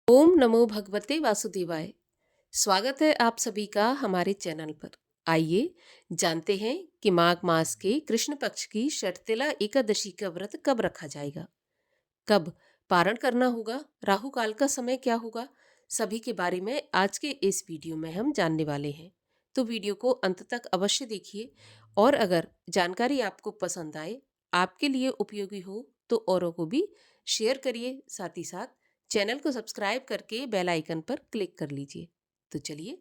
ओम नमो भगवते वासुदेवाय। स्वागत है आप सभी का हमारे चैनल पर। आइए जानते हैं कि माघ मास के कृष्ण पक्ष की शर्तिला एकादशी का व्रत कब रखा जाएगा, कब पारण करना होगा, राहु काल का समय क्या होगा। सभी के बारे में आज के इस वीडियो में हम जानने वाले हैं, तो वीडियो को अंत तक अवश्य देखिए। और अगर जानकारी आपको पसंद आए, आपके लिए उपयोगी हो, तो औरों को भी शेयर करिए। साथ ही साथ चैनल को सब्सक्राइब करके बेल आइकन पर क्लिक कर लीजिए। तो चलिए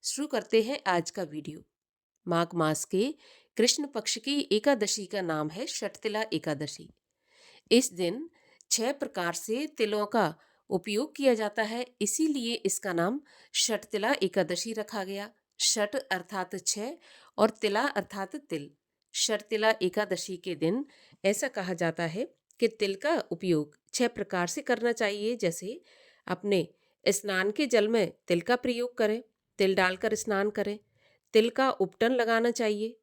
शुरू करते हैं आज का वीडियो। माघ मास के कृष्ण पक्ष की एकादशी का नाम है शर्तिला एकादशी। इस दिन 6 प्रकार से तिलों का उपयोग किया जाता है, इसीलिए इसका नाम शर्तिला एकादशी रखा गया। शट अर्थात 6 और तिला अर्थात तिल। शर्तिला एकादशी के दिन ऐसा कहा जाता है कि तिल का उपयोग 6 प्रकार से करना चाहिए। जैसे अपने स्नान के जल में तिल का प्रयोग करें, तिल डालकर स्नान करें, तिल का उपटन लगाना चाहिए,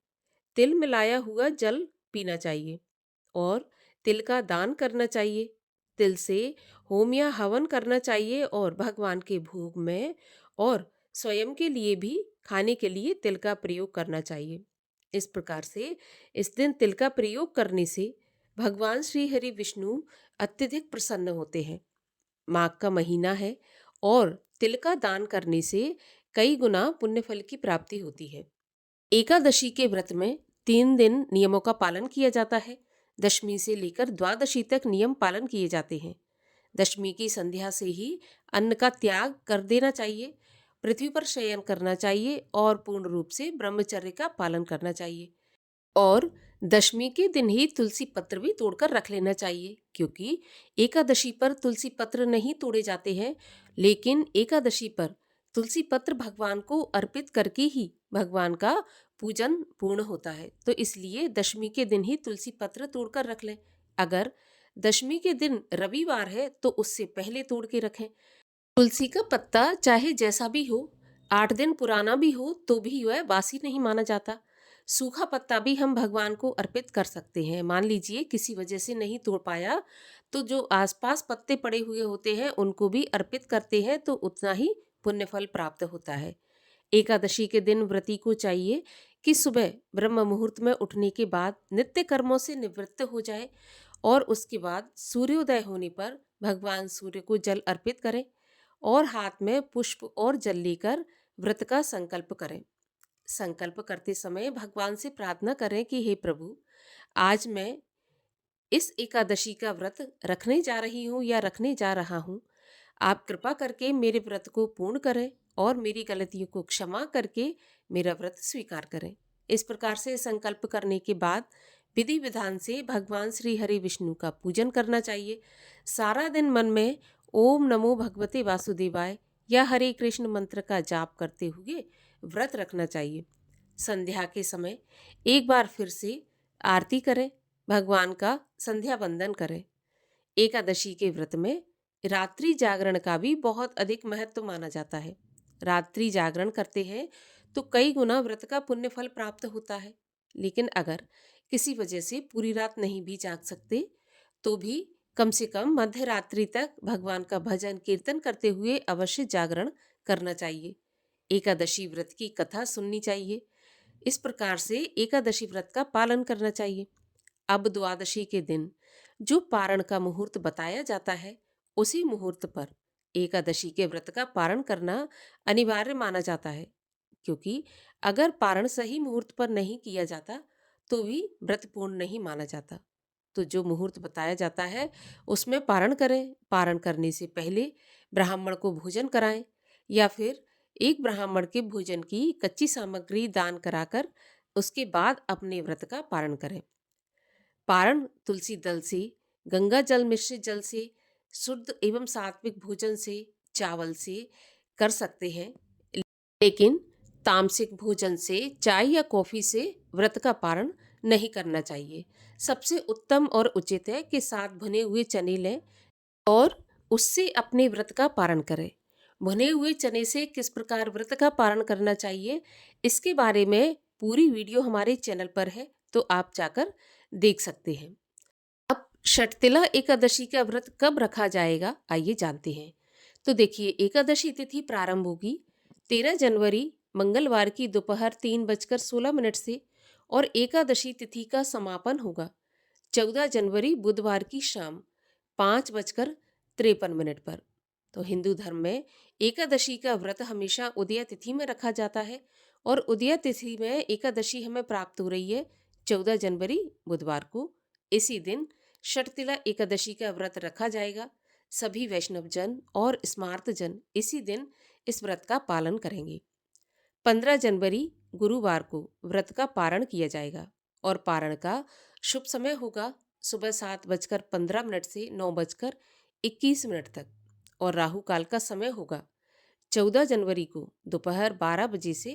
तिल मिलाया हुआ जल पीना चाहिए और तिल का दान करना चाहिए। तिल से होम या हवन करना चाहिए और भगवान के भोग में और स्वयं के लिए भी खाने के लिए तिल का प्रयोग करना चाहिए। इस प्रकार से इस दिन तिल का प्रयोग करने से भगवान श्री हरि विष्णु अत्यधिक प्रसन्न होते हैं। माघ का महीना है और तिल का दान करने से कई गुना पुण्य फल की प्राप्ति होती है। एकादशी के व्रत में 3 दिन नियमों का पालन किया जाता है। दशमी से लेकर द्वादशी तक नियम पालन किए जाते हैं। दशमी की संध्या से ही अन्न का त्याग कर देना चाहिए, पृथ्वी पर शयन करना चाहिए और पूर्ण रूप से ब्रह्मचर्य का पालन करना चाहिए। और दशमी के दिन ही तुलसी पत्र भी तोड़कर रख लेना चाहिए, क्योंकि एकादशी पर तुलसी पत्र नहीं तोड़े जाते हैं, लेकिन एकादशी पर तुलसी पत्र भगवान को अर्पित करके ही भगवान का पूजन पूर्ण होता है। तो इसलिए दशमी के दिन ही तुलसी पत्र तोड़कर रख लें। अगर दशमी के दिन रविवार है तो उससे पहले तोड़ के रखें। तुलसी का पत्ता चाहे जैसा भी हो, 8 दिन पुराना भी हो, तो भी वह बासी नहीं माना जाता। सूखा पत्ता भी हम भगवान को अर्पित कर सकते हैं। मान लीजिए किसी वजह से नहीं तोड़ पाया, तो जो आसपास पत्ते पड़े हुए होते हैं उनको भी अर्पित करते हैं, तो उतना ही पुण्य फल प्राप्त होता है। एकादशी के दिन व्रती को चाहिए कि सुबह ब्रह्म मुहूर्त में उठने के बाद नित्य कर्मों से निवृत्त हो जाए और उसके बाद सूर्योदय होने पर भगवान सूर्य को जल अर्पित करें और हाथ में पुष्प और जल लेकर व्रत का संकल्प करें। संकल्प करते समय भगवान से प्रार्थना करें कि हे प्रभु, आज मैं इस एकादशी का व्रत रखने जा रही हूँ या रखने जा रहा हूँ। आप कृपा करके मेरे व्रत को पूर्ण करें और मेरी गलतियों को क्षमा करके मेरा व्रत स्वीकार करें। इस प्रकार से संकल्प करने के बाद विधि विधान से भगवान श्री हरि विष्णु का पूजन करना चाहिए। सारा दिन मन में ओम नमो भगवते वासुदेवाय या हरे कृष्ण मंत्र का जाप करते हुए व्रत रखना चाहिए। संध्या के समय एक बार फिर से आरती करें, भगवान का संध्या वंदन करें। एकादशी के व्रत में रात्रि जागरण का भी बहुत अधिक महत्व माना जाता है। रात्रि जागरण करते हैं तो कई गुना व्रत का पुण्य फल प्राप्त होता है। लेकिन अगर किसी वजह से पूरी रात नहीं भी जाग सकते, तो भी कम से कम मध्य रात्रि तक भगवान का भजन कीर्तन करते हुए अवश्य जागरण करना चाहिए। एकादशी व्रत की कथा सुननी चाहिए। इस प्रकार से एकादशी व्रत का पालन करना चाहिए। अब द्वादशी के दिन जो पारण का मुहूर्त बताया जाता है, उसी मुहूर्त पर एकादशी के व्रत का पारण करना अनिवार्य माना जाता है, क्योंकि अगर पारण सही मुहूर्त पर नहीं किया जाता तो भी व्रत पूर्ण नहीं माना जाता। तो जो मुहूर्त बताया जाता है उसमें पारण करें। पारण करने से पहले ब्राह्मण को भोजन कराएं या फिर एक ब्राह्मण के भोजन की कच्ची सामग्री दान कराकर उसके बाद अपने व्रत का पारण करें। पारण तुलसी दल से, गंगा जल मिश्रित जल से, शुद्ध एवं सात्विक भोजन से, चावल से कर सकते हैं, लेकिन तामसिक भोजन से, चाय या कॉफी से व्रत का पारण नहीं करना चाहिए। सबसे उत्तम और उचित है कि साथ भुने हुए चने लें और उससे अपने व्रत का पारण करें। भुने हुए चने से किस प्रकार व्रत का पारण करना चाहिए, इसके बारे में पूरी वीडियो हमारे चैनल पर है, तो आप जाकर देख सकते हैं। अब शटतिला एकादशी का व्रत कब रखा जाएगा, आइए जानते हैं। तो देखिए, एकादशी तिथि प्रारंभ होगी 13 जनवरी मंगलवार की दोपहर 3:16 से और एकादशी तिथि का समापन होगा 14 जनवरी बुधवार की शाम 5:53 पर। तो हिंदू धर्म में एकादशी का व्रत हमेशा उदया तिथि में रखा जाता है और उदया तिथि में एकादशी हमें प्राप्त हो रही है 14 जनवरी बुधवार को। इसी दिन शर्तिला एकादशी का व्रत रखा जाएगा। सभी वैष्णव जन और स्मार्त जन इसी दिन इस व्रत का पालन करेंगे। 15 जनवरी गुरुवार को व्रत का पारण किया जाएगा और पारण का शुभ समय होगा सुबह 7:15 से 9:21 तक और राहु काल का समय होगा 14 जनवरी को दोपहर 12 बजे से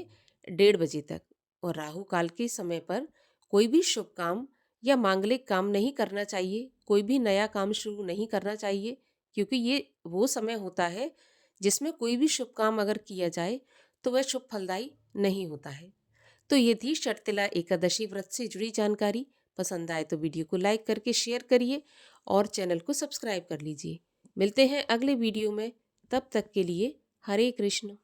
1:30 बजे तक। और राहु काल के समय पर कोई भी शुभ काम या मांगलिक काम नहीं करना चाहिए, कोई भी नया काम शुरू नहीं करना चाहिए, क्योंकि ये वो समय होता है जिसमें कोई भी शुभ काम अगर किया जाए तो वह शुभ फलदायी नहीं होता है। तो ये थी शर्तिला एकादशी व्रत से जुड़ी जानकारी। पसंद आए तो वीडियो को लाइक करके शेयर करिए और चैनल को सब्सक्राइब कर लीजिए। मिलते हैं अगले वीडियो में, तब तक के लिए हरे कृष्ण।